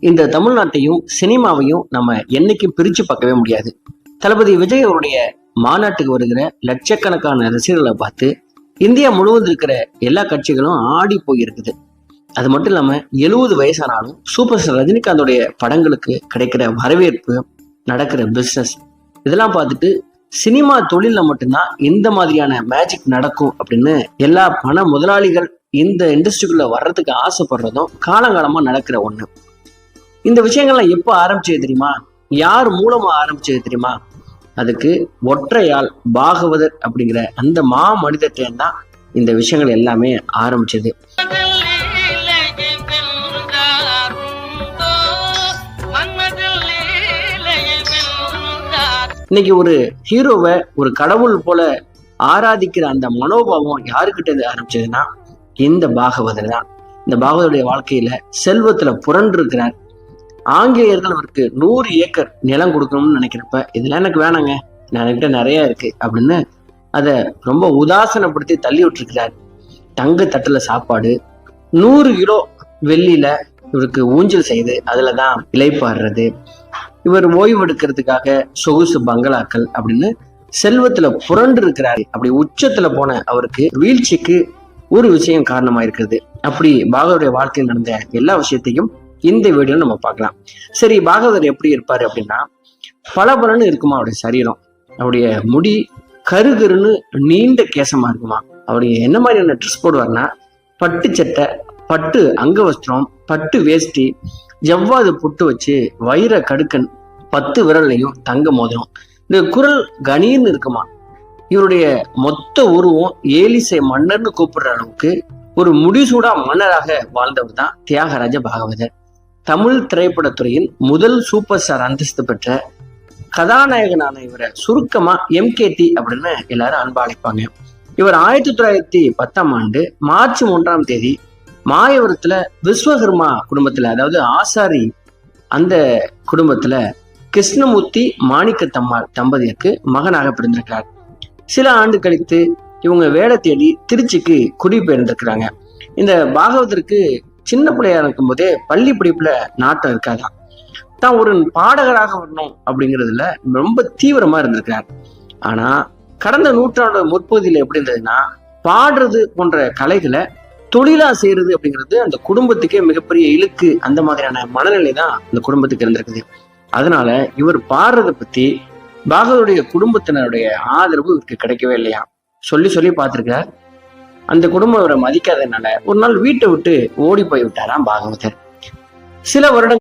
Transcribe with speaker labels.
Speaker 1: இந்த தமிழ்நாட்டையும் சினிமாவையும் நம்ம என்னைக்கும் பிரிச்சு பார்க்கவே முடியாது. தளபதி விஜய் அவருடைய மாநாட்டுக்கு வருகிற லட்சக்கணக்கான ரசிகர்களை பார்த்து இந்தியா முழுவதும் இருக்கிற எல்லா கட்சிகளும் ஆடி போயிருக்குது. அது மட்டும் இல்லாம 70 வயசானாலும் சூப்பர் ஸ்டார் ரஜினிகாந்தோடைய படங்களுக்கு கிடைக்கிற வரவேற்பு, நடக்கிற பிசினஸ் இதெல்லாம் பார்த்துட்டு சினிமா தொழில மட்டும்தான் இந்த மாதிரியான மேஜிக் நடக்கும் அப்படின்னு எல்லா பண முதலாளிகள் இந்த இண்டஸ்ட்ரிக்குள்ள வர்றதுக்கு ஆசைப்படுறதும் காலங்காலமா நடக்கிற ஒண்ணு. இந்த விஷயங்கள்லாம் எப்போ ஆரம்பிச்சது தெரியுமா? யார் மூலமா ஆரம்பிச்சது தெரியுமா? அதுக்கு ஒற்றையால் பாகவதர் அப்படிங்கிற அந்த மனிதர்கிட்ட தான் இந்த விஷயங்கள் எல்லாமே ஆரம்பிச்சது. இன்னைக்கு ஒரு ஹீரோவை ஒரு கடவுள் போல ஆராதிக்கிற அந்த மனோபாவம் யாருக்கிட்ட இருந்து ஆரம்பிச்சதுன்னா இந்த பாகவதர் தான். இந்த பாகவதருடைய வாழ்க்கையில செல்வத்துல புரண்டு இருக்கிறார். ஆங்கிலேயர்கள் அவருக்கு 100 ஏக்கர் நிலம் கொடுக்கணும்னு நினைக்கிறப்ப இதெல்லாம் எனக்கு வேணாங்க, என்கிட்ட நிறைய இருக்கு அப்படின்னு அதை ரொம்ப உதாசனப்படுத்தி தள்ளி விட்டுருக்கிறார். தங்க தட்டுல சாப்பாடு, 100 கிலோ வெள்ளியில இவருக்கு ஊஞ்சல் செய்து அதுலதான் இலைப்பாடுறது, இவர் ஓய்வு எடுக்கிறதுக்காக சொகுசு பங்களாக்கள் அப்படின்னு செல்வத்துல புரண்டு இருக்கிறாரு. அப்படி உச்சத்துல போன அவருக்கு வீழ்ச்சிக்கு ஒரு விஷயம் காரணமா இருக்கிறது. அப்படி பாகவதருடைய வாழ்க்கையில் நடந்த எல்லா விஷயத்தையும் இந்த வீடியோ நம்ம பார்க்கலாம். சரி, பாகவதர் எப்படி இருப்பாரு அப்படின்னா, பலபலன்னு இருக்குமா அவருடைய சரீரம், அவருடைய முடி கருகருன்னு நீண்ட கேசமா இருக்குமா. அவருடைய என்ன மாதிரியான ட்ரெஸ் போடுவார்னா, பட்டு சட்டை, பட்டு அங்கவஸ்திரம், பட்டு வேஷ்டி, ஜவ்வாது புட்டு வச்சு வைர கடுக்கன், 10 விரல்லையும் தங்க மோதிரம், இந்த குரல் கணீர்னு இருக்குமா. இவருடைய மொத்த உருவம் ஏலிசை மன்னர்னு கூப்பிடுற அளவுக்கு ஒரு முடிசூடா மன்னராக வாழ்ந்தவர் தான் தியாகராஜ பாகவதர். தமிழ் திரைப்படத்துறையின் முதல் சூப்பர் ஸ்டார் அந்தஸ்து பெற்ற கதாநாயகனான இவரை சுருக்கமா MKT அப்படின்னு எல்லாரும் அன்பா அழைப்பாங்க. இவர் 1910ஆம் ஆண்டு மார்ச் 1ஆம் தேதி மாயவரத்துல விஸ்வகர்மா குடும்பத்துல, அதாவது ஆசாரி அந்த குடும்பத்துல கிருஷ்ணமூர்த்தி மாணிக்கத்தம்மாள் தம்பதியருக்கு மகனாக பிறந்திருக்கிறார். சில ஆண்டு கழித்து இவங்க வேலை தேடி திருச்சிக்கு குடிபெயர்ந்திருக்கிறாங்க. இந்த பாகவதற்கு சின்ன பிள்ளையா இருக்கும் போதே பள்ளி படிப்புல நாட்டம் இருக்காதான். தான் ஒரு பாடகராக வரணும் அப்படிங்கிறதுல ரொம்ப தீவிரமா இருந்திருக்கிறார். ஆனா கடந்த நூற்றாண்டு முற்பகுதியில எப்படி இருந்ததுன்னா, பாடுறது போன்ற கலைகளை தொழிலா செய்யறது அப்படிங்கிறது அந்த குடும்பத்துக்கே மிகப்பெரிய இழுக்கு, அந்த மாதிரியான மனநிலை தான் அந்த குடும்பத்துக்கு இருந்திருக்குது. அதனால இவர் பாடுறதை பத்தி பாகவதருடைய குடும்பத்தினருடைய ஆதரவு இவருக்கு கிடைக்கவே இல்லையா. சொல்லி சொல்லி பார்த்திருக்கார். அந்த குடும்பம் இவரை மதிக்காததுனால ஒரு நாள் வீட்டை விட்டு ஓடி போய் விட்டாராம் பாகவதர். சில வருடங்கள்